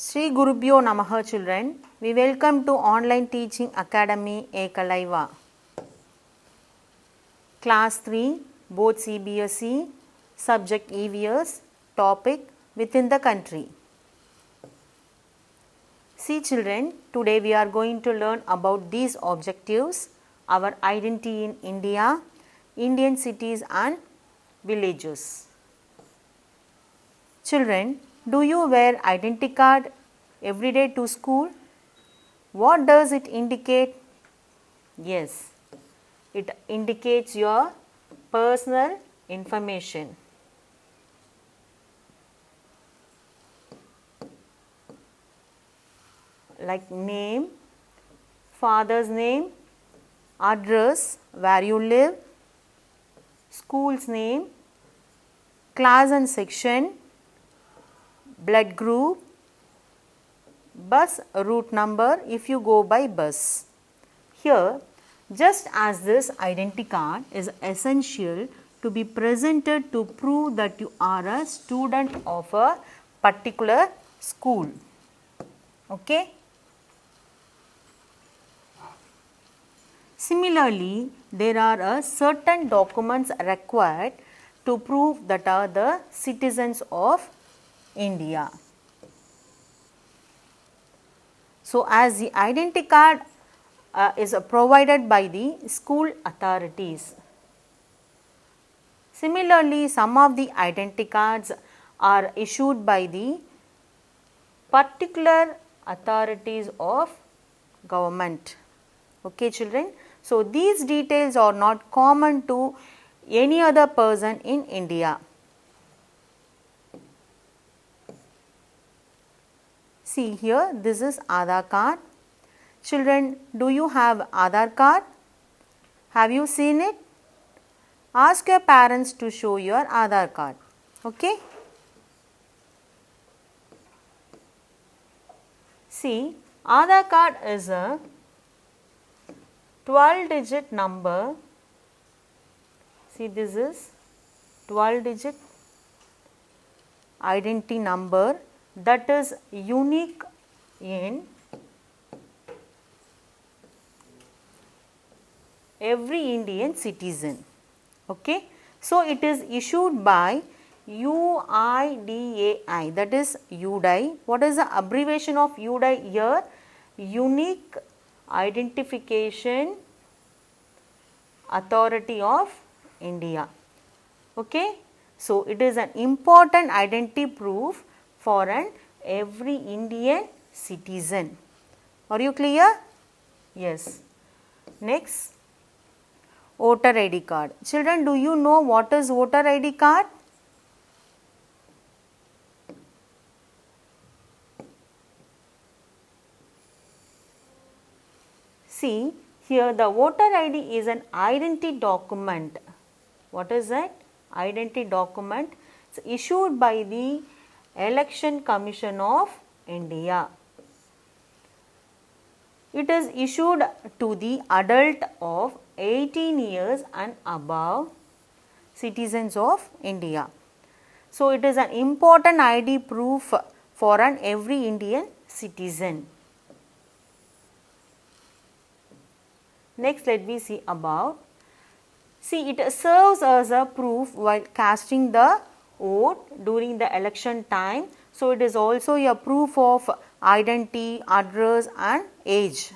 Sri Gurubhyo Namaha children, we welcome to Online Teaching Academy Ekalaiva. Class 3, both CBSE, subject EVS, topic within the country. See children, today we are going to learn about these objectives, our identity in India, Indian cities and villages. Children, do you wear identity card every day to school? What does it indicate? Yes, it indicates your personal information. Like name, father's name, address, where you live, school's name, class and section, blood group, bus route number if you go by bus. Here, just as this identity card is essential to be presented to prove that you are a student of a particular school. Okay? Similarly, there are certain documents required to prove that are the citizens of India. So, as the identity card is provided by the school authorities. Similarly, some of the identity cards are issued by the particular authorities of government. Okay, children. So, these details are not common to any other person in India. See here, this is Aadhaar card. Children, do you have Aadhaar card? Have you seen it? Ask your parents to show your Aadhaar card. Okay? See, Aadhaar card is a 12-digit number. See, this is 12-digit identity number that is unique in every Indian citizen. Okay. So, it is issued by UIDAI, that is UDAI. What is the abbreviation of UDAI here? Unique Identification Authority of India. Okay. So, it is an important identity proof for every Indian citizen. Are you clear? Yes. Next, voter ID card. Children, do you know what is voter ID card? See, here the voter ID is an identity document. What is that? Identity document. It's issued by the Election Commission of India. It is issued to the adult of 18 years and above citizens of India. So, it is an important ID proof for every Indian citizen. Next, let me see about. See, it serves as a proof while casting the vote during the election time. So, it is also a proof of identity, address and age.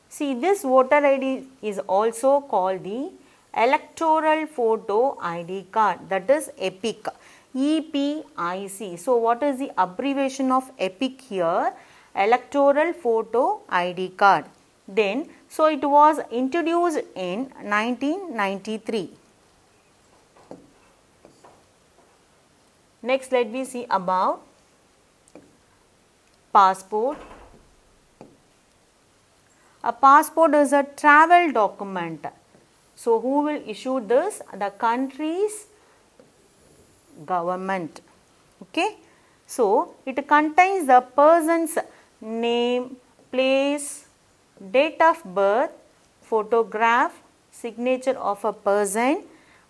See, this voter ID is also called the electoral photo ID card, that is EPIC. EPIC. So, what is the abbreviation of EPIC here? Electoral photo ID card. Then, so it was introduced in 1993. Next, let me see about passport. A passport is a travel document. So, who will issue this? The country's government. Okay. So, it contains the person's name, place, date of birth, photograph, signature of a person,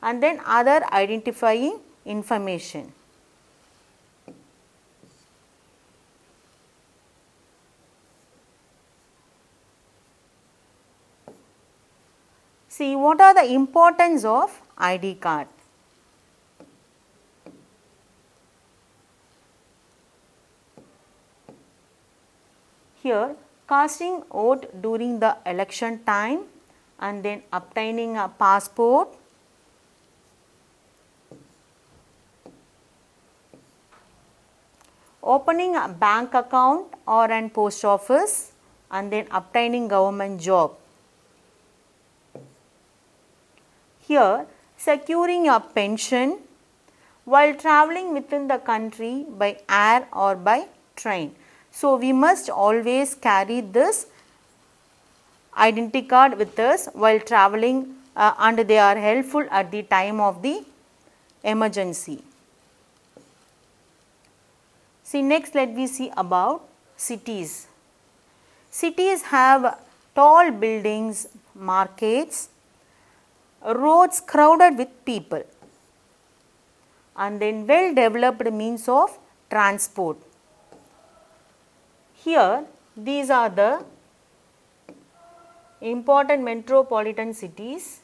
and then other identifying information. See, what are the importance of ID card? Here, casting vote during the election time and then obtaining a passport, opening a bank account or an post office, and then obtaining government job. Here, securing a pension while traveling within the country by air or by train. So, we must always carry this identity card with us while traveling and they are helpful at the time of the emergency. See, next let me see about cities. Cities have tall buildings, markets, roads crowded with people, and then well developed means of transport. Here, these are the important metropolitan cities.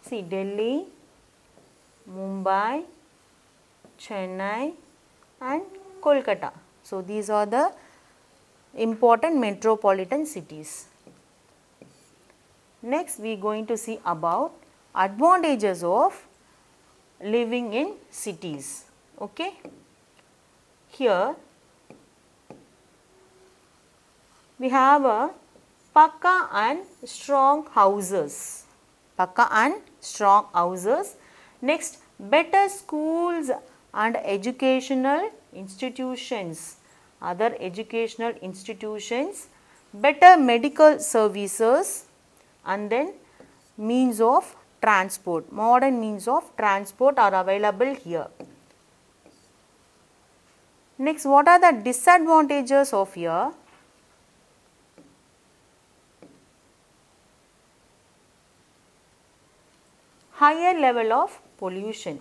See, Delhi, Mumbai, Chennai and Kolkata. So, these are the important metropolitan cities. Next, we are going to see about advantages of living in cities. Okay. Here, we have a Pakka and strong houses. Pakka and strong houses. Next, better schools and educational institutions. Other educational institutions, better medical services, and then means of transport. Modern means of transport are available here. Next, what are the disadvantages of here? Higher level of pollution.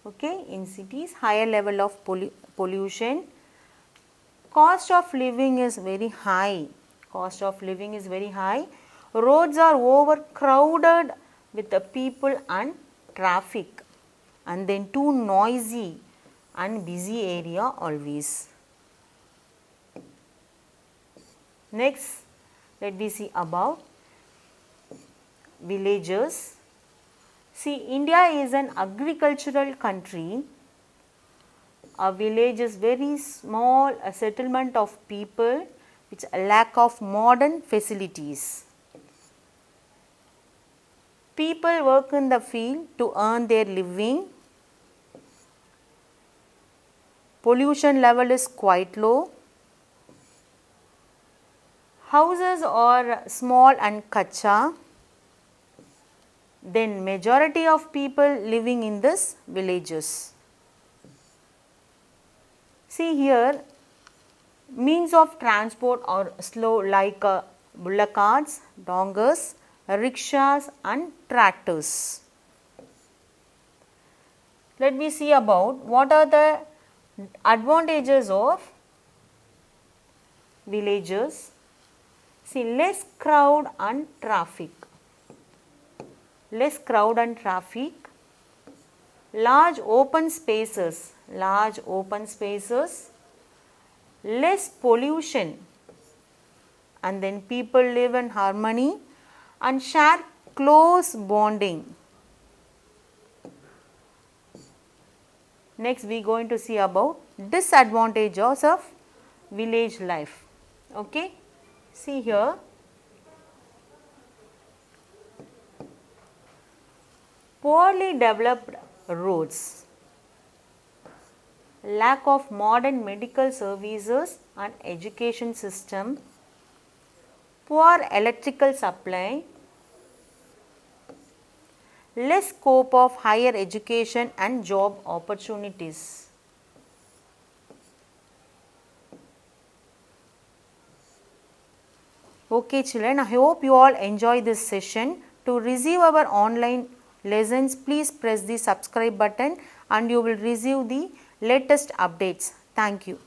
Okay, in cities, higher level of pollution. Cost of living is very high. Cost of living is very high. Roads are overcrowded with the people and traffic, and then too noisy and busy area always. Next, let me see about villages. See, India is an agricultural country. A village is very small, a settlement of people with a lack of modern facilities. People work in the field to earn their living. Pollution level is quite low. Houses are small and kacha. Then majority of people living in this villages. See here, means of transport are slow like bullock carts, dongers, rickshaws and tractors. Let me see about what are the advantages of villages. See, less crowd and traffic. Less crowd and traffic. Large open spaces. Large open spaces. Less pollution. And then people live in harmony and share close bonding. Next, we are going to see about disadvantages of village life. Okay. See here, poorly developed roads, lack of modern medical services and education system, poor electrical supply, less scope of higher education and job opportunities. Okay children, I hope you all enjoy this session. To receive our online lessons, please press the subscribe button and you will receive the latest updates. Thank you.